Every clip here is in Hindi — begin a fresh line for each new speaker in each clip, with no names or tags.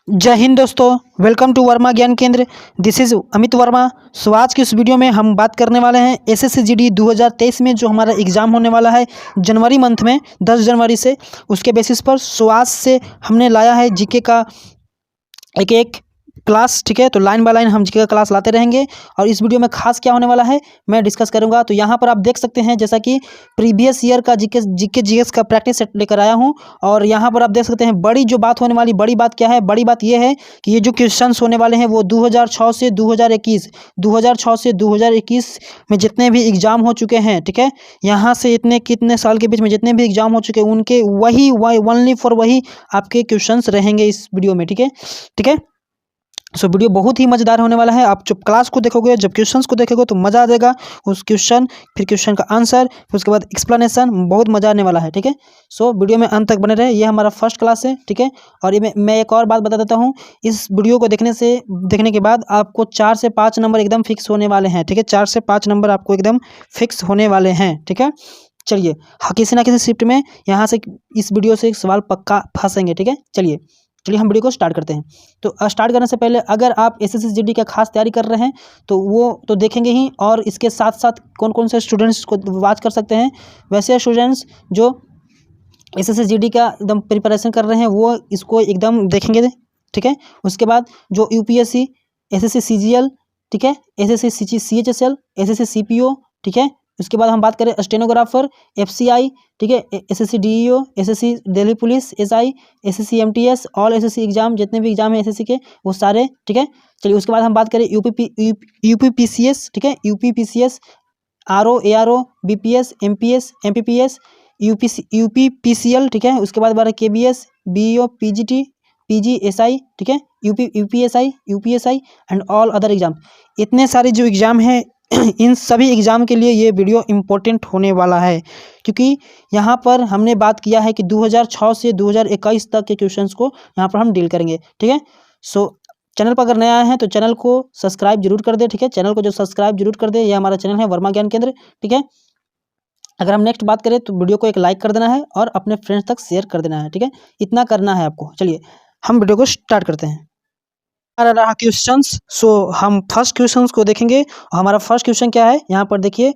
जय हिंद दोस्तों, welcome to Verma Gyan Kendra. This is Amit Verma. So आज की इस वीडियो में हम बात करने वाले हैं एसएससी जीडी 2023 में जो हमारा एग्ज़ाम होने वाला है जनवरी मंथ में 10 जनवरी से, उसके बेसिस पर। सो आज से हमने लाया है जीके का एक क्लास, ठीक है। तो लाइन बाय लाइन हम जीके का क्लास लाते रहेंगे और इस वीडियो में खास क्या होने वाला है मैं डिस्कस करूंगा। तो यहाँ पर आप देख सकते हैं जैसा कि प्रीवियस ईयर का जीके जीएस का प्रैक्टिस सेट लेकर आया हूँ। और यहाँ पर आप देख सकते हैं बड़ी जो बात होने वाली, बड़ी बात क्या है, बड़ी बात ये है कि ये जो क्वेश्चंस होने वाले हैं वो 2006 से 2021 में जितने भी एग्ज़ाम हो चुके हैं, ठीक है, यहाँ से इतने कितने साल के बीच में जितने भी एग्ज़ाम हो चुके हैं उनके वही ओनली फॉर वही आपके क्वेश्चंस रहेंगे इस वीडियो में, ठीक है, ठीक है। सो वीडियो बहुत ही मज़ेदार होने वाला है। आप जब क्लास को देखोगे, जब क्वेश्चंस को देखोगे तो मज़ा आ जाएगा। उस क्वेश्चन, फिर क्वेश्चन का आंसर, फिर उसके बाद एक्सप्लेनेशन, बहुत मज़ा आने वाला है, ठीक है। सो वीडियो में अंत तक बने रहे। ये हमारा फर्स्ट क्लास है, ठीक है। और ये मैं एक और बात बता देता हूँ, इस वीडियो को देखने के बाद आपको 4 से 5 नंबर एकदम फिक्स होने वाले हैं, ठीक है। 4 से 5 नंबर आपको एकदम फिक्स होने वाले हैं, ठीक है। चलिए, किसी ना किसी शिफ्ट में यहाँ से इस वीडियो से सवाल पक्का फंसेंगे, ठीक है। चलिए हम वीडियो को स्टार्ट करते हैं। तो स्टार्ट करने से पहले अगर आप एसएससी जीडी का खास तैयारी कर रहे हैं तो वो तो देखेंगे ही, और इसके साथ साथ कौन कौन से स्टूडेंट्स को वॉच कर सकते हैं। वैसे स्टूडेंट्स जो एसएससी जीडी का एकदम प्रिपरेशन कर रहे हैं वो इसको एकदम देखेंगे, ठीक है। उसके बाद जो यूपीएससी, एसएससी सीजीएल, ठीक है, एसएससी सीएचएसएल, एसएससी सीपीओ, ठीक है। उसके बाद हम बात करें स्टेनोग्राफर, एफसीआई, ठीक है, SSC DEO, SSC Delhi police, SI, SSC MTS, all SSC exam, जितने भी एग्जाम है एसएससी के वो सारे, ठीक है। चलिए उसके बाद हम बात करें यूपीपीसीएस, ठीक है, UPPCS, RO, ARO, BPS, MPS, MPPS, UPPCL, ठीक है। उसके बाद हमारा केबीएस, बीईओ, पीजीटी, पीजीएसआई, ठीक है, UPSI and all other exam. इतने सारे जो एग्जाम हैं इन सभी एग्ज़ाम के लिए ये वीडियो इम्पोर्टेंट होने वाला है, क्योंकि यहाँ पर हमने बात किया है कि 2006 से 2021 तक के क्वेश्चंस को यहाँ पर हम डील करेंगे, ठीक है। सो चैनल पर अगर नया है तो चैनल को सब्सक्राइब जरूर कर दे, ठीक है। चैनल को जो सब्सक्राइब जरूर कर दे, ये हमारा चैनल है वर्मा ज्ञान केंद्र, ठीक है। अगर हम नेक्स्ट बात करें तो वीडियो को एक लाइक कर देना है और अपने फ्रेंड्स तक शेयर कर देना है, ठीक है। इतना करना है आपको। चलिए हम वीडियो को स्टार्ट करते हैं। रहा क्वेश्चंस। सो हम फर्स्ट क्वेश्चंस को देखेंगे। हमारा फर्स्ट क्वेश्चन क्या है, यहाँ पर देखिए।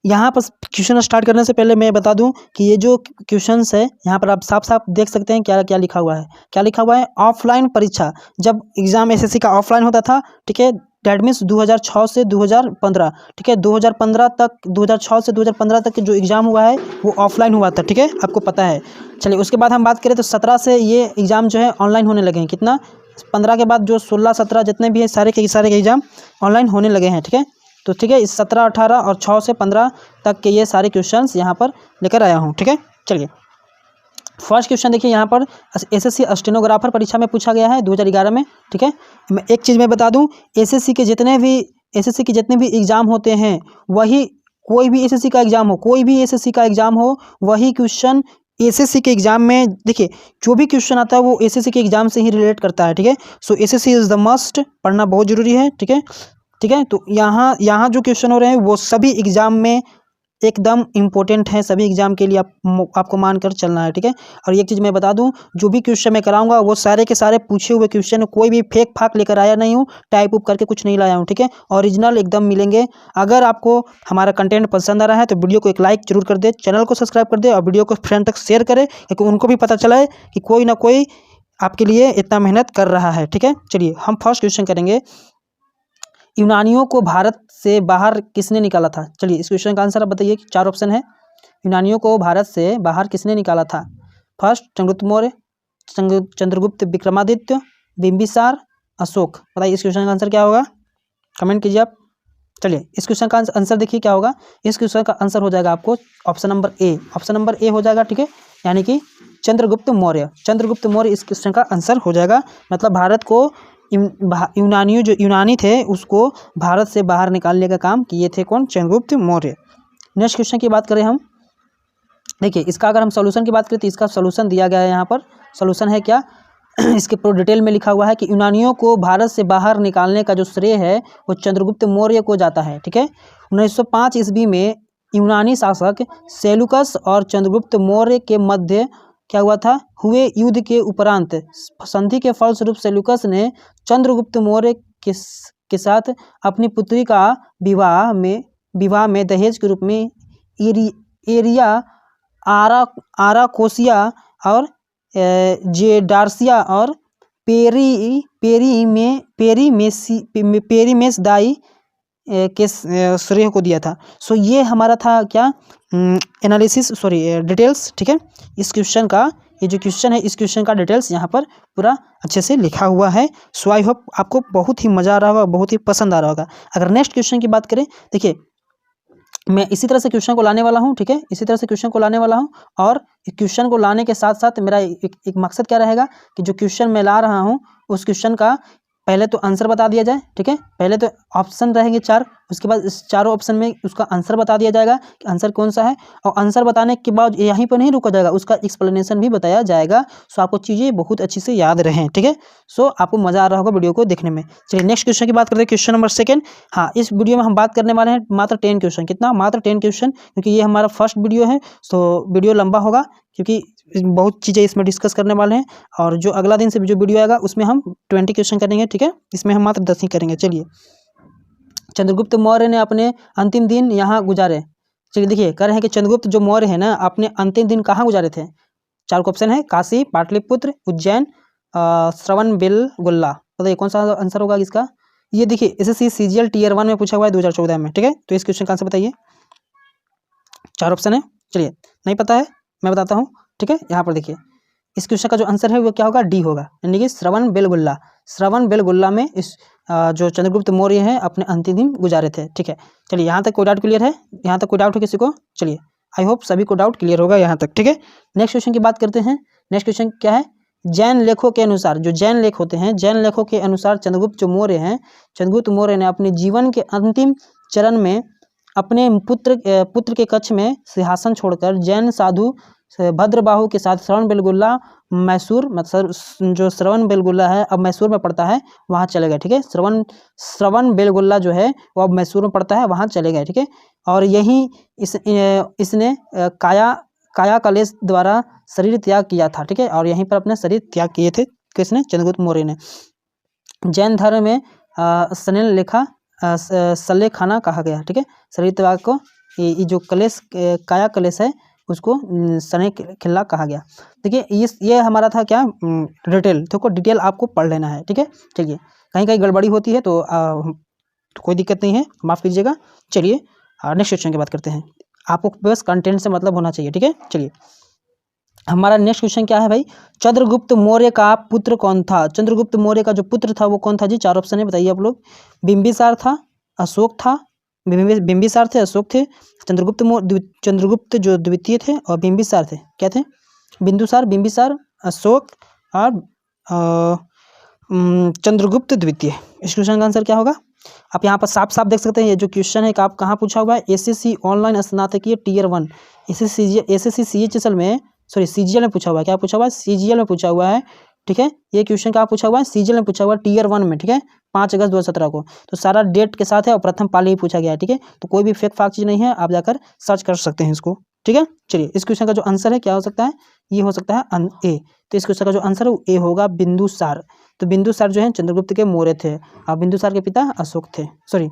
यहाँ पर क्वेश्चन स्टार्ट करने से पहले मैं बता दूं कि ये जो क्वेश्चंस है यहाँ पर आप साफ साफ देख सकते हैं क्या क्या लिखा हुआ है। क्या लिखा हुआ है? ऑफलाइन परीक्षा, जब एग्जाम एसएससी का ऑफलाइन होता था, ठीक है, डैट मीन्स 2006 से 2015, ठीक है, 2015 तक, 2006 से 2015 तक जो एग्ज़ाम हुआ है वो ऑफलाइन हुआ था, ठीक है, आपको पता है। चलिए उसके बाद हम बात करें तो 17 से ये एग्ज़ाम जो है ऑनलाइन होने लगे हैं। कितना? 15 के बाद जो 16, 17 जितने भी है सारे के एग्ज़ाम ऑनलाइन होने लगे हैं, ठीक है। तो ठीक है, इस 17, 18 और 6 से 15 तक के ये सारे क्वेश्चंस यहाँ पर लेकर आया हूँ, ठीक है। चलिए फर्स्ट क्वेश्चन देखिए, यहाँ पर एसएससी स्टेनोग्राफर परीक्षा में पूछा गया है 2011 में, ठीक है। मैं एक चीज़ मैं बता दूँ, एसएससी के जितने भी एग्ज़ाम होते हैं वही, कोई भी एसएससी का एग्ज़ाम हो, कोई भी एसएससी का एग्ज़ाम हो, वही क्वेश्चन एसएससी के एग्ज़ाम में, देखिए जो भी क्वेश्चन आता है वो एसएससी के एग्ज़ाम से ही रिलेट करता है, ठीक है। सो एसएससी इज़ द मस्ट, पढ़ना बहुत ज़रूरी है, ठीक है, ठीक है। तो यहाँ जो क्वेश्चन हो रहे हैं वो सभी एग्ज़ाम में एकदम इम्पोर्टेंट है, सभी एग्ज़ाम के लिए आपको मानकर चलना है, ठीक है। और एक चीज़ मैं बता दूं, जो भी क्वेश्चन मैं कराऊंगा वो सारे के सारे पूछे हुए क्वेश्चन, कोई भी फेक फाक लेकर आया नहीं हूँ, टाइप उप करके कुछ नहीं लाया हूँ, ठीक है। ओरिजिनल एकदम मिलेंगे। अगर आपको हमारा कंटेंट पसंद आ रहा है तो वीडियो को एक लाइक जरूर कर दे, चैनल को सब्सक्राइब कर दे और वीडियो को फ्रेंड तक शेयर करें, क्योंकि उनको भी पता चला है कि कोई ना कोई आपके लिए इतना मेहनत कर रहा है, ठीक है। चलिए हम फर्स्ट क्वेश्चन करेंगे, यूनानियों को भारत से बाहर किसने निकाला था? चलिए इस क्वेश्चन का आंसर आप बताइए। 4 ऑप्शन है। यूनानियों को भारत से बाहर किसने निकाला था? फर्स्ट चंद्रगुप्त मौर्य, चंद्रगुप्त विक्रमादित्य, बिंबिसार, अशोक। बताइए इस क्वेश्चन का आंसर क्या होगा, कमेंट कीजिए आप। चलिए इस क्वेश्चन का आंसर देखिए क्या होगा। इस क्वेश्चन का आंसर हो जाएगा आपको option number A, option number A हो जाएगा, ठीक है, यानी कि चंद्रगुप्त मौर्य। चंद्रगुप्त मौर्य इस क्वेश्चन का आंसर हो जाएगा। मतलब भारत को यूनानी थे उसको भारत से बाहर निकालने का काम किए थे कौन? चंद्रगुप्त मौर्य। नेक्स्ट क्वेश्चन की बात करें हम, देखिए इसका अगर हम सॉल्यूशन की बात करें तो इसका सॉल्यूशन दिया गया है। यहाँ पर सॉल्यूशन है क्या इसके पूरा डिटेल में लिखा हुआ है कि यूनानियों को भारत से बाहर निकालने का जो श्रेय है वो चंद्रगुप्त मौर्य को जाता है, ठीक है। 1905 ईस्वी में यूनानी शासक सेलुकस और चंद्रगुप्त मौर्य के मध्य क्या हुआ था, हुए युद्ध के उपरांत संधि के फलस्वरूप सेल्यूकस ने चंद्रगुप्त मौर्य के साथ अपनी पुत्री का विवाह में दहेज के रूप में एरिया आराकोसिया और जेडार्सिया और पेरीमेसदाई के श्रेय को दिया था। सो ये हमारा था क्या, एनालिसिस, सॉरी डिटेल्स, ठीक है। इस क्वेश्चन का, ये जो क्वेश्चन है इस क्वेश्चन का डिटेल्स यहाँ पर पूरा अच्छे से लिखा हुआ है। सो आई होप आपको बहुत ही मज़ा आ रहा होगा, बहुत ही पसंद आ रहा होगा। अगर नेक्स्ट क्वेश्चन की बात करें, देखिए मैं इसी तरह से क्वेश्चन को लाने वाला हूँ, ठीक है, इसी तरह से क्वेश्चन को लाने वाला हूँ। और क्वेश्चन को लाने के साथ साथ मेरा एक मकसद क्या रहेगा कि जो क्वेश्चन मैं ला रहा हूँ उस क्वेश्चन का पहले तो आंसर बता दिया जाए, ठीक है। पहले तो ऑप्शन रहेंगे 4, उसके बाद इस चारों ऑप्शन में उसका आंसर बता दिया जाएगा कि आंसर कौन सा है। और आंसर बताने के बाद यहीं पर नहीं रुका जाएगा, उसका एक्सप्लेनेशन भी बताया जाएगा। सो आपको चीज़ें बहुत अच्छी से याद रहें, ठीक है। सो आपको मज़ा आ रहा होगा वीडियो को देखने में। चलिए नेक्स्ट क्वेश्चन की बात करते हैं, क्वेश्चन नंबर 2। हाँ, इस वीडियो में हम बात करने वाले हैं मात्र 10 क्वेश्चन। कितना? मात्र 10 क्वेश्चन, क्योंकि ये हमारा फर्स्ट वीडियो है। सो वीडियो लंबा होगा क्योंकि बहुत चीज़ें इसमें डिस्कस करने वाले हैं। और जो अगला दिन से जो वीडियो आएगा उसमें हम 20 क्वेश्चन करेंगे, ठीक है। इसमें हम मात्र 10 ही करेंगे। चलिए, चंद्रगुप्त मौर्य ने अपने अंतिम दिन यहाँ गुजारे। चलिए देखिए, कह रहे हैं कि चंद्रगुप्त जो मौर्य है ना, अपने अंतिम दिन कहाँ गुजारे थे। 4 ऑप्शन है, काशी, पाटलिपुत्र, उज्जैन, श्रवणबेलगोला। बताइए कौन सा आंसर होगा इसका। ये देखिए SSC CGL Tier 1 में पूछा हुआ है 2014 में, ठीक है। तो इस क्वेश्चन का आंसर बताइए। 4 ऑप्शन है। चलिए, नहीं पता है मैं बताता हूँ, ठीक है। यहाँ पर देखिए, इस क्वेश्चन का जो आंसर है वो क्या होगा, डी होगा, यानी कि श्रवणबेलगोला। श्रवणबेलगोला में इस जो चंद्रगुप्त मौर्य हैं अपने अंतिम दिन गुजारे थे, ठीक है। चलिए, यहाँ तक कोई डाउट क्लियर है? यहाँ तक कोई डाउट है किसी को? चलिए, आई होप सभी को डाउट क्लियर होगा यहाँ तक, ठीक है। नेक्स्ट क्वेश्चन की बात करते हैं। नेक्स्ट क्वेश्चन क्या है, जैन लेखों के अनुसार, जो जैन लेख होते हैं, जैन लेखों के अनुसार चंद्रगुप्त जो मौर्य हैं, चंद्रगुप्त मौर्य ने अपने जीवन के अंतिम चरण में अपने पुत्र के कक्ष में सिंहासन छोड़कर जैन साधु भद्रबाहु के साथ श्रवणबेलगोला, मैसूर, मतलब जो श्रवणबेलगोला है अब मैसूर में पड़ता है, वहाँ चले गए, ठीक है। श्रवणबेलगोला जो है वो अब मैसूर में पड़ता है, वहाँ चले गए, ठीक है। और यहीं इसने काया कलेश द्वारा शरीर त्याग किया था, ठीक है। और यहीं पर अपने शरीर त्याग किए थे किसने, चंद्रगुप्त मौर्य ने। जैन धर्म में सनेल लेखा सलेखाना कहा गया, ठीक है। शरीर त्याग को ये जो कलेश, काया कलेश है उसको सने खिल्ला कहा गया। देखिए, ये हमारा था क्या, डिटेल। देखो डिटेल आपको पढ़ लेना है, ठीक है। चलिए, कहीं कहीं गड़बड़ी होती है तो कोई दिक्कत नहीं है, माफ़ कीजिएगा। चलिए नेक्स्ट क्वेश्चन की बात करते हैं। आपको बस कंटेंट से मतलब होना चाहिए, ठीक है। चलिए, हमारा नेक्स्ट क्वेश्चन क्या है भाई, चंद्रगुप्त मौर्य का पुत्र कौन था। चंद्रगुप्त मौर्य का जो पुत्र था वो कौन था जी। 4 ऑप्शन है, बताइए आप लोग। बिंबिसार था, अशोक था, बिंबिसार थे, अशोक थे, चंद्रगुप्त जो द्वितीय थे, और बिंबिसार थे। क्या थे? बिंबिसार, अशोक और चंद्रगुप्त द्वितीय। इस क्वेश्चन का आंसर क्या होगा? आप यहाँ पर साफ साफ देख सकते हैं, ये जो क्वेश्चन है कि आप कहाँ पूछा हुआ है, SSC ऑनलाइन स्नातकीय Tier 1, SSC CHSL में, सॉरी CGL में पूछा हुआ है। क्या पूछा हुआ है? CGL में पूछा हुआ है, ठीक है। ये क्वेश्चन कहाँ पूछा हुआ है? CGL में पूछा हुआ है, Tier 1 में, ठीक है, 5 अगस्त 2017 को। तो सारा डेट के साथ है और प्रथम पाली ही पूछा गया है, ठीक है। तो कोई भी फेक फाक चीज़ नहीं है, आप जाकर सर्च कर सकते हैं इसको, ठीक है। चलिए, इस क्वेश्चन का जो आंसर है क्या हो सकता है, ये हो सकता है A। तो इस क्वेश्चन का जो आंसर है A होगा, बिंदुसार। तो बिंदुसार जो है चंद्रगुप्त के मौर्य थे और बिंदुसार के पिता अशोक थे। सॉरी,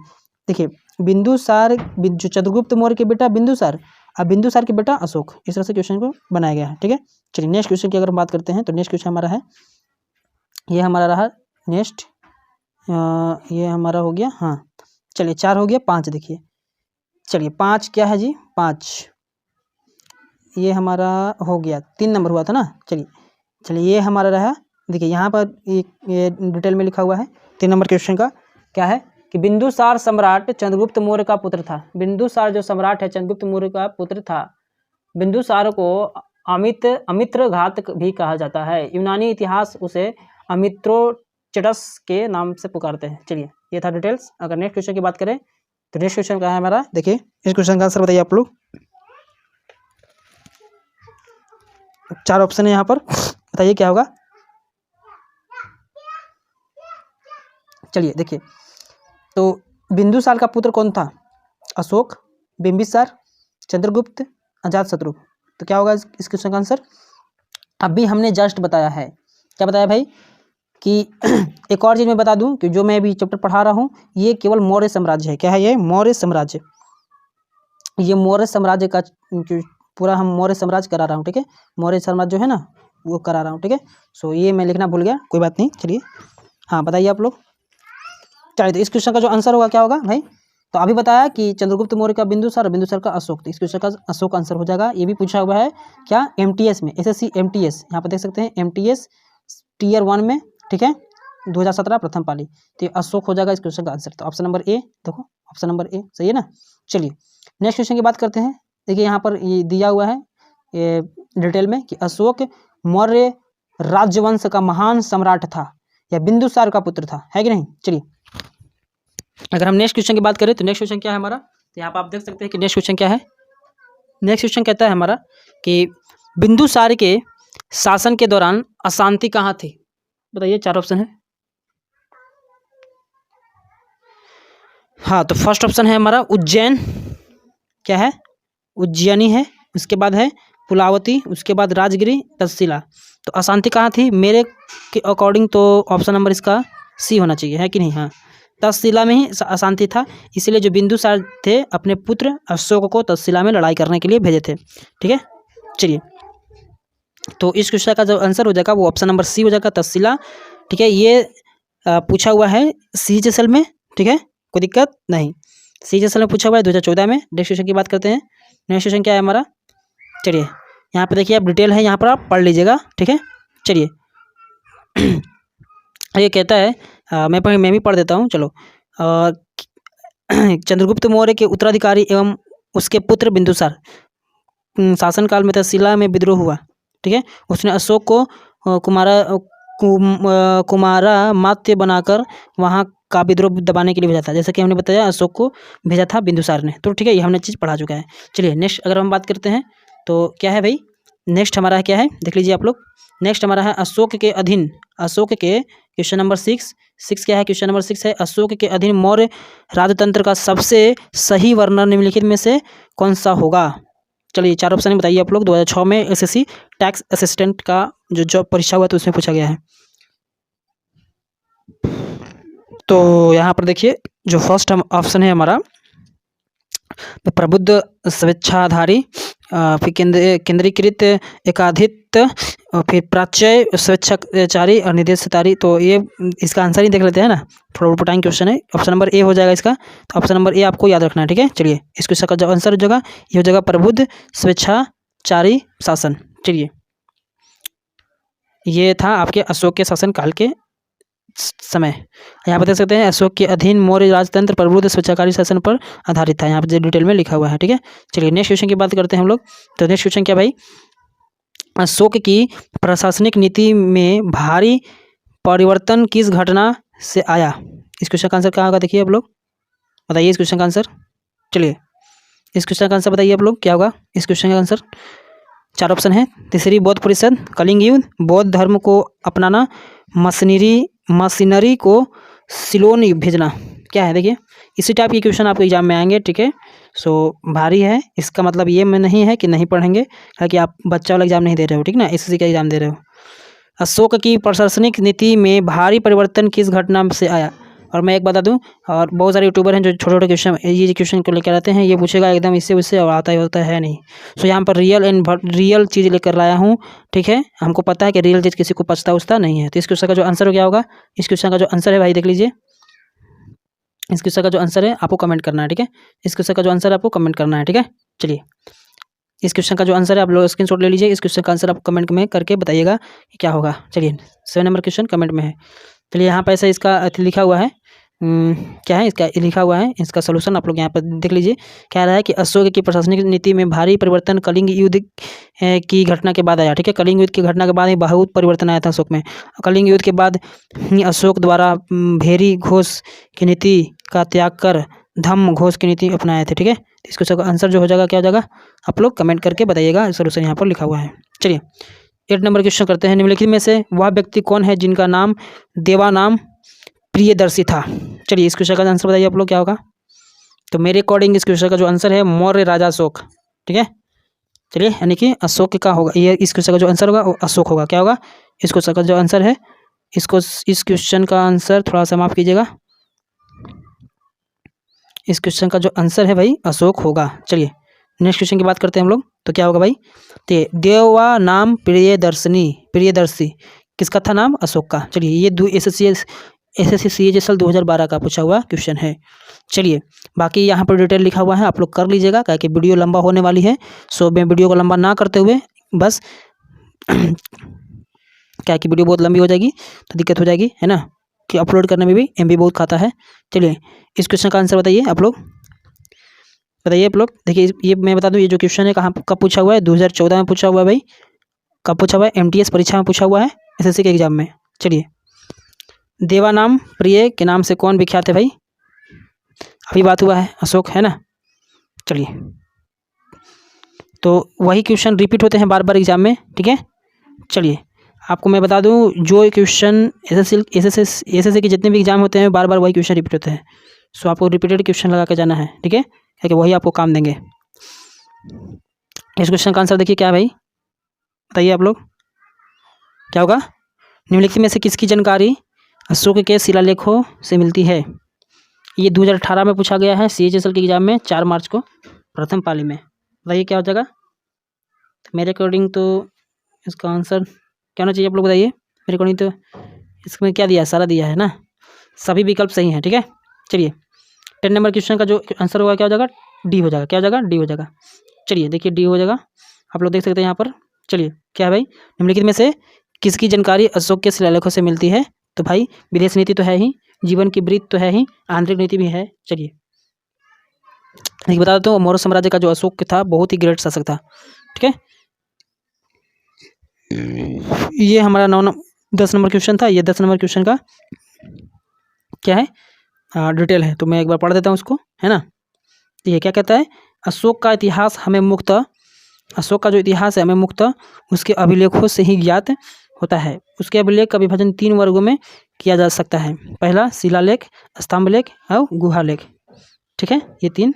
देखिए, बिंदुसार जो चंद्रगुप्त मौर्य के बेटा बिंदुसार और बिंदुसार के बेटा अशोक, इस तरह से क्वेश्चन को बनाया गया है, ठीक है। चलिए, नेक्स्ट क्वेश्चन की अगर बात करते हैं तो नेक्स्ट क्वेश्चन हमारा है, ये हमारा रहा नेक्स्ट, ये हमारा हो गया, हाँ। चलिए, 4 हो गया, 5 देखिए। चलिए, 5 क्या है जी, 5 ये हमारा हो गया, 3 नंबर हुआ था ना। चलिए, ये हमारा रहा, देखिए यहाँ पर ये डिटेल में लिखा हुआ है 3 नंबर क्वेश्चन का। क्या है कि बिंदुसार सम्राट चंद्रगुप्त मौर्य का पुत्र था। बिंदुसार जो सम्राट है चंद्रगुप्त मौर्य का पुत्र था। बिंदुसार को अमित्र घात भी कहा जाता है। यूनानी इतिहास उसे अमित्रोचटस के नाम से पुकारते हैं। चलिए, ये था डिटेल्स। अगर नेक्स्ट क्वेश्चन की बात करें तो नेक्स्ट क्वेश्चन क्या है हमारा, देखिए इस क्वेश्चन का आंसर बताइए आप लोग। 4 ऑप्शन है यहाँ पर, बताइए क्या होगा। चलिए देखिए, तो बिंदुसार का पुत्र कौन था? अशोक, बिंबिसार, चंद्रगुप्त, अजातशत्रु। तो क्या होगा इस क्वेश्चन का आंसर? अभी हमने जस्ट बताया है, क्या बताया भाई कि एक और चीज़ मैं बता दूं कि जो मैं अभी चैप्टर पढ़ा रहा हूँ ये केवल मौर्य साम्राज्य है। क्या है ये? मौर्य साम्राज्य। ये मौर्य साम्राज्य का पूरा हम मौर्य साम्राज्य करा रहा हूँ, ठीक है। मौर्य साम्राज्य जो है ना वो करा रहा हूँ, ठीक है। सो ये मैं लिखना भूल गया, कोई बात नहीं, चलिए। हाँ बताइए आप लोग। चलिए तो इस क्वेश्चन का जो आंसर होगा क्या होगा भाई? तो अभी बताया कि चंद्रगुप्त मौर्य का बिंदुसार, बिंदुसार का अशोक, तो इस क्वेश्चन का अशोक आंसर हो जाएगा। ये भी पूछा हुआ है क्या? एमटीएस में, एसएससी एमटीएस, यहाँ पर देख सकते हैं एमटीएस टीयर 1 में, ठीक है, 2017 प्रथम पाली। तो ये अशोक हो जाएगा इस क्वेश्चन का आंसर। तो ऑप्शन नंबर ए, देखो ऑप्शन नंबर ए सही है ना। चलिए नेक्स्ट क्वेश्चन की बात करते हैं। देखिए यहाँ पर ये दिया हुआ है ये डिटेल में कि अशोक मौर्य राजवंश का महान सम्राट था या बिंदुसार का पुत्र था, है कि नहीं। चलिए अगर हम नेक्स्ट क्वेश्चन की बात करें तो नेक्स्ट क्वेश्चन क्या है हमारा? तो यहाँ पर आप देख सकते हैं कि नेक्स्ट क्वेश्चन क्या है। नेक्स्ट क्वेश्चन कहता है हमारा कि बिंदुसार के शासन के दौरान अशांति कहाँ थी? बताइए, 4 ऑप्शन है। हाँ तो फर्स्ट ऑप्शन है हमारा उज्जैन, क्या है? उज्जैनी है। उसके बाद है पुलावती, उसके बाद राजगिरी, तक्षशिला। तो अशांति कहाँ थी? मेरे के अकॉर्डिंग तो ऑप्शन नंबर इसका सी होना चाहिए, है कि नहीं। हाँ तक्षशिला में ही अशांति था, इसलिए जो बिंदुसार थे अपने पुत्र अशोक को तक्षशिला में लड़ाई करने के लिए भेजे थे, ठीक है। चलिए तो इस क्वेश्चन का जो आंसर हो जाएगा वो ऑप्शन नंबर सी हो जाएगा, तक्षशिला, ठीक है। ये पूछा हुआ है सीजीएसएल में, ठीक है, कोई दिक्कत नहीं। सीजीएसएल में पूछा हुआ है 2014 में। नेक्स्ट क्वेश्चन की बात करते हैं। नेक्स्ट क्वेश्चन क्या है हमारा? चलिए यहाँ पे देखिए, आप डिटेल है यहाँ पर, आप पढ़ लीजिएगा, ठीक है। चलिए ये कहता है मैं भी पढ़ देता हूँ, चलो। चंद्रगुप्त मौर्य के उत्तराधिकारी एवं उसके पुत्र बिंदुसार शासनकाल में तक्षशिला में विद्रोह हुआ, ठीक है। उसने अशोक को कुमारा मात्य बनाकर वहाँ का विद्रोह दबाने के लिए भेजा था, जैसा कि हमने बताया अशोक को भेजा था बिंदुसार ने, तो ठीक है, ये हमने चीज़ पढ़ा चुका है। चलिए नेक्स्ट अगर हम बात करते हैं तो क्या है भाई? नेक्स्ट हमारा क्या है, देख लीजिए आप लोग। नेक्स्ट हमारा है अशोक के अधीन, अशोक के क्वेश्चन नंबर 6 क्या है? क्वेश्चन नंबर 6 है अशोक के अधीन मौर्य राजतंत्र का सबसे सही वर्णन निम्नलिखित में से कौन सा होगा? चलिए 4 ऑप्शन बताइए आप लोग। 2006 में एसएससी टैक्स असिस्टेंट का जो जॉब परीक्षा हुआ तो उसमें पूछा गया है। तो यहाँ पर देखिए जो फर्स्ट ऑप्शन है हमारा प्रबुद्ध स्वेच्छाधारी, फिर केंद्रीकृत एकाधित, फिर प्राच्य स्वेच्छाचारी और निदेशधारी। तो ये इसका आंसर ही देख लेते हैं ना, थोड़ा उटपटांग क्वेश्चन है। ऑप्शन नंबर ए हो जाएगा इसका, तो ऑप्शन नंबर ए आपको याद रखना है, ठीक है। चलिए इस क्वेश्चन का जो आंसर हो जाएगा ये हो जाएगा प्रबुद्ध स्वेच्छाचारी शासन। चलिए ये था आपके अशोक के शासन काल के समय। यहाँ पर देख सकते हैं अशोक के अधीन मौर्य राजतंत्र प्रबुद्ध स्वेच्छाचारी शासन पर आधारित था, यहाँ पर डिटेल में लिखा हुआ है, ठीक है। चलिए नेक्स्ट क्वेश्चन की बात करते हैं हम लोग। तो नेक्स्ट क्वेश्चन क्या भाई? अशोक की प्रशासनिक नीति में भारी परिवर्तन किस घटना से आया? इस क्वेश्चन का आंसर क्या होगा? देखिए आप लोग बताइए इस क्वेश्चन का आंसर। चलिए इस क्वेश्चन का आंसर बताइए आप लोग, क्या होगा इस क्वेश्चन का आंसर? 4 ऑप्शन है। तीसरी बौद्ध परिषद, कलिंग युद्ध, बौद्ध धर्म को अपनाना, मशीनरी को सिलोन भेजना। क्या है? देखिए इसी टाइप के क्वेश्चन आपके एग्जाम में आएंगे, ठीक है। सो भारी है, इसका मतलब ये में नहीं है कि नहीं पढ़ेंगे, ताकि आप बच्चा वाला एग्जाम नहीं दे रहे हो, ठीक ना, एसएससी का एग्जाम दे रहे हो। अशोक की प्रशासनिक नीति में भारी परिवर्तन किस घटना से आया? और मैं एक बता दूं, और बहुत सारे यूट्यूबर हैं जो छोटे छोटे क्वेश्चन ये क्वेश्चन को लेकर आते हैं, ये पूछेगा एकदम इससे उससे और आता है नहीं। सो यहाँ पर रियल चीज़ लेकर लाया हूँ, ठीक है। हमको पता है कि रियल चीज़ किसी को पछता उछता नहीं है। तो इस क्वेश्चन का जो आंसर क्या होगा? इस क्वेश्चन का जो आंसर है भाई देख लीजिए, इस क्वेश्चन का जो आंसर है आपको कमेंट करना है, ठीक है। इस क्वेश्चन का जो आंसर है आपको कमेंट करना है, ठीक है। चलिए इस क्वेश्चन का जो आंसर है आप लोग स्क्रीनशॉट ले लीजिए। इस क्वेश्चन का आंसर आप कमेंट में करके बताइएगा कि क्या होगा। चलिए 7 नंबर क्वेश्चन कमेंट में है। चलिए यहाँ पर ऐसा इसका लिखा हुआ है, क्या है इसका लिखा हुआ है, इसका सोल्यूशन आप लोग यहाँ पर देख लीजिए। क्या रहा है कि अशोक की प्रशासनिक नीति में भारी परिवर्तन कलिंग युद्ध की घटना के बाद आया, ठीक है। कलिंग युद्ध की घटना के बाद ही बहुत परिवर्तन आया था अशोक में। कलिंग युद्ध के बाद अशोक द्वारा भेरी घोष की नीति का त्याग कर धम्म घोष की नीति अपनाए थे, ठीक है। इसको आंसर जो हो जाएगा क्या हो जाएगा आप लोग कमेंट करके बताइएगा, सोल्यूशन यहाँ पर लिखा हुआ है। चलिए 8 नंबर क्वेश्चन करते हैं। निम्नलिखित में से वह व्यक्ति कौन है जिनका नाम देवानाम प्रियदर्शी था? चलिए इस क्वेश्चन का आंसर बताइए आप लोग, क्या होगा? तो मेरे अकॉर्डिंग इस क्वेश्चन का जो आंसर है मौर्य राजा अशोक, ठीक है। चलिए, यानी कि अशोक का होगा ये, इस क्वेश्चन का जो आंसर होगा वो अशोक होगा। क्या होगा? इस क्वेश्चन का जो आंसर है, इस क्वेश्चन का आंसर थोड़ा सा माफ कीजिएगा, इस क्वेश्चन का जो आंसर है भाई अशोक होगा। चलिए नेक्स्ट क्वेश्चन की बात करते हैं हम लोग। तो क्या होगा भाई? देवा नाम प्रियदर्शी किसका था नाम? अशोक का। चलिए ये एसएससी CGL 2012 का पूछा हुआ क्वेश्चन है। चलिए बाकी यहाँ पर डिटेल लिखा हुआ है, आप लोग कर लीजिएगा, क्या कि वीडियो लंबा होने वाली है। सो मैं वीडियो को लंबा ना करते हुए बस क्या कि वीडियो बहुत लंबी हो जाएगी तो दिक्कत हो जाएगी, है ना, कि अपलोड करने में भी MB बहुत खाता है। चलिए इस क्वेश्चन का आंसर बताइए आप लोग, बताइए आप लोग। देखिए ये मैं बता दूं, ये जो क्वेश्चन है कहाँ कब पूछा हुआ है? 2014 में पूछा हुआ है भाई। कब पूछा हुआ है? MTS परीक्षा में पूछा हुआ है, SSC के एग्जाम में। चलिए, देवानाम प्रिय के नाम से कौन विख्यात है भाई? अभी बात हुआ है, अशोक, है ना। चलिए तो वही क्वेश्चन रिपीट होते हैं बार बार एग्जाम में, ठीक है। चलिए आपको मैं बता दूं, जो क्वेश्चन एसएससी के जितने भी एग्जाम होते हैं बार बार वही क्वेश्चन रिपीट होते हैं। सो आपको रिपीटेड क्वेश्चन लगा के जाना है, ठीक है, क्योंकि वही आपको काम देंगे। इस क्वेश्चन का आंसर देखिए क्या है भाई, बताइए आप लोग, क्या होगा? निम्नलिखित में से किसकी जानकारी अशोक के शिलालेखों से मिलती है? ये 2018 में पूछा गया है CHSL के एग्जाम में, 4 मार्च को, प्रथम पाली में। बताइए क्या हो जाएगा? मेरे अकॉर्डिंग तो इसका आंसर क्या होना चाहिए, आप लोग बताइए। मेरे अकॉर्डिंग तो इसमें क्या दिया है? सारा दिया है ना, सभी विकल्प सही हैं, ठीक है। चलिए 10 नंबर क्वेश्चन का जो आंसर होगा क्या हो जाएगा? डी हो जाएगा। क्या हो जाएगा? डी हो जाएगा। चलिए देखिए डी हो जाएगा, आप लोग देख सकते हैं यहाँ पर। चलिए क्या है भाई? निम्नलिखित में से किसकी जानकारी अशोक के शिलालेखों से मिलती है? तो भाई विदेश नीति तो है ही, जीवन की वृत्त तो है ही, आंतरिक नीति भी है। चलिए देखिए बता देता हूँ, मौर्य साम्राज्य का जो अशोक था बहुत ही ग्रेट शासक था, ठीक है। ये हमारा 10 नंबर क्वेश्चन था। ये 10 नंबर क्वेश्चन का क्या है डिटेल है, तो मैं एक बार पढ़ देता हूँ उसको, है ना। ये क्या कहता है? अशोक का इतिहास हमें मुक्त, अशोक का जो इतिहास है हमें मुक्त उसके अभिलेखों से ही ज्ञात होता है। उसके अभिलेख का विभाजन 3 वर्गों में किया जा सकता है। पहला शिलालेख, स्तंभलेख और गुहालेख, ठीक है। ये 3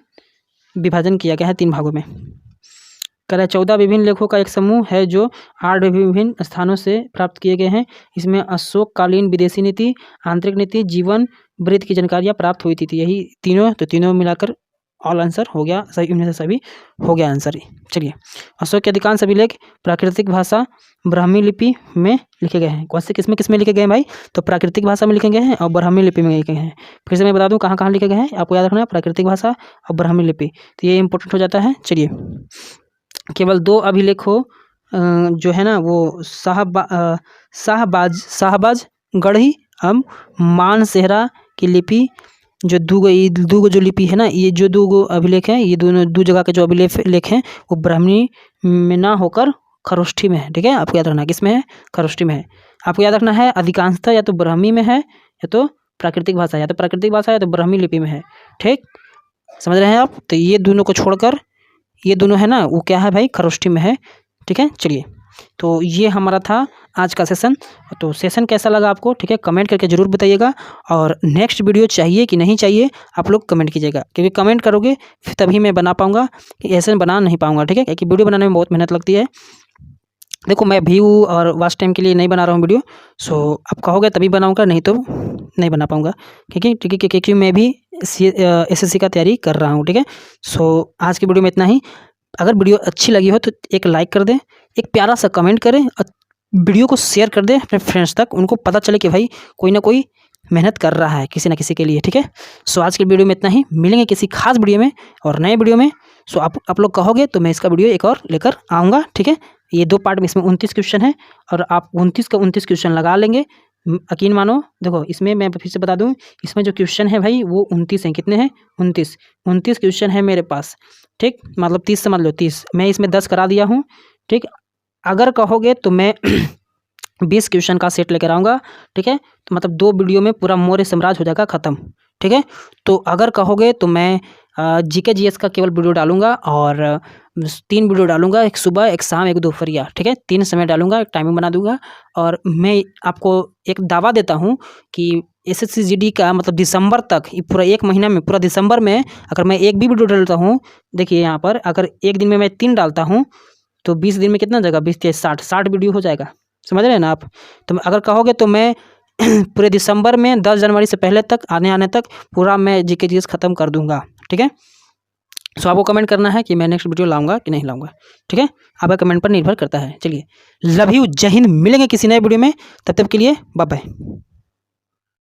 विभाजन किया गया है 3 भागों में। कह रहा है 14 विभिन्न लेखों का एक समूह है जो 8 विभिन्न स्थानों से प्राप्त किए गए हैं। इसमें अशोक कालीन विदेशी नीति, आंतरिक नीति, जीवन वृत्त की जानकारियाँ प्राप्त हुई थी। यही तीनों, तो तीनों मिलाकर ऑल आंसर हो गया, सही इनमें से सभी हो गया आंसर। चलिए अशोक के अधिकांश अभिलेख प्राकृतिक भाषा ब्राह्मी लिपि में लिखे गए हैं। कौन से किसमें लिखे गए हैं भाई? तो प्राकृतिक भाषा में लिखे गए हैं और ब्राह्मी लिपि में लिखे गए हैं। फिर से मैं बता दूं कहाँ कहाँ लिखे गए हैं, आपको याद रखना है, प्राकृतिक भाषा और ब्राह्मी लिपि, तो ये इंपॉर्टेंट हो जाता है। चलिए केवल 2 अभिलेखों जो है ना वो शाहबाज गढ़ी एवं मानसेहरा की लिपि, जो दूगो जो लिपि है ना, ये जो 2 अभिलेख हैं, ये दोनों 2 जगह के जो अभिलेख हैं वो ब्राह्मी में ना होकर खरोष्ठी में है, ठीक है। आपको याद रखना है किसमें है? खरोष्ठी में है। आपको याद रखना है अधिकांशतः या तो ब्राह्मी में है या तो प्राकृतिक भाषा, या तो प्राकृतिक भाषा या तो ब्राह्मी लिपि में है, ठीक, समझ रहे हैं आप। तो ये दोनों को छोड़कर ये दोनों है ना वो क्या है भाई? खरोष्ठी में है, ठीक है। चलिए तो ये हमारा था आज का सेशन। तो सेशन कैसा लगा आपको, ठीक है, कमेंट करके ज़रूर बताइएगा। और नेक्स्ट वीडियो चाहिए कि नहीं चाहिए आप लोग कमेंट कीजिएगा, क्योंकि कमेंट करोगे तभी मैं बना पाऊँगा, कि ऐसे बना नहीं पाऊँगा, ठीक है, क्योंकि वीडियो बनाने में बहुत मेहनत लगती है। देखो मैं व्यू और वॉच टाइम के लिए नहीं बना रहा हूँ वीडियो, सो आप कहोगे तभी बनाऊँगा, नहीं तो नहीं बना पाऊँगा, क्योंकि मैं भी SSC का तैयारी कर रहा हूँ, ठीक है। सो आज की वीडियो में इतना ही। अगर वीडियो अच्छी लगी हो तो एक लाइक कर दें, एक प्यारा सा कमेंट करें और वीडियो को शेयर कर दें अपने फ्रेंड्स तक, उनको पता चले कि भाई कोई ना कोई मेहनत कर रहा है किसी ना किसी के लिए, ठीक है। सो आज की वीडियो में इतना ही, मिलेंगे किसी खास वीडियो में और नए वीडियो में। सो आप लोग कहोगे तो मैं इसका वीडियो एक और लेकर आऊँगा, ठीक है। ये 2 पार्ट में, इसमें 29 क्वेश्चन है और आप 29 का 29 क्वेश्चन लगा लेंगे, यकीन मानो। देखो इसमें मैं फिर से बता दूं, इसमें जो क्वेश्चन है भाई वो 29 हैं। कितने हैं? 29 क्वेश्चन है मेरे पास, ठीक, मतलब 30 समझ लो, 30, मैं इसमें 10 करा दिया हूँ, ठीक। अगर कहोगे तो मैं 20 क्वेश्चन का सेट लेकर आऊँगा, ठीक है। तो मतलब 2 वीडियो में पूरा मौर्य साम्राज्य हो जाएगा ख़त्म, ठीक है। तो अगर कहोगे तो मैं GK GS का केवल वीडियो डालूंगा और 3 वीडियो डालूंगा, एक सुबह, एक शाम, एक दोपहरिया, ठीक है, 3 समय डालूंगा, एक टाइमिंग बना दूंगा। और मैं आपको एक दावा देता हूँ कि SSC GD का मतलब दिसंबर तक, ये पूरा 1 महीना में, पूरा दिसंबर में अगर मैं एक भी वीडियो डालता हूँ, देखिए यहाँ पर अगर एक दिन में मैं 3 डालता हूँ तो 20 दिन में कितना जाएगा, 20 × 60 वीडियो हो जाएगा। समझ रहे हैं ना आप। तो अगर कहोगे तो मैं पूरे दिसंबर में 10 जनवरी से पहले तक आने तक पूरा मैं जीके जीएस ख़त्म कर दूंगा, ठीक है। सो आपको कमेंट करना है कि मैं नेक्स्ट वीडियो लाऊंगा कि नहीं लाऊंगा, ठीक है। आपका कमेंट पर निर्भर करता है। चलिए, लव यू, जय हिंद। मिलेंगे किसी नए वीडियो में, तब तक के लिए बाय बाय।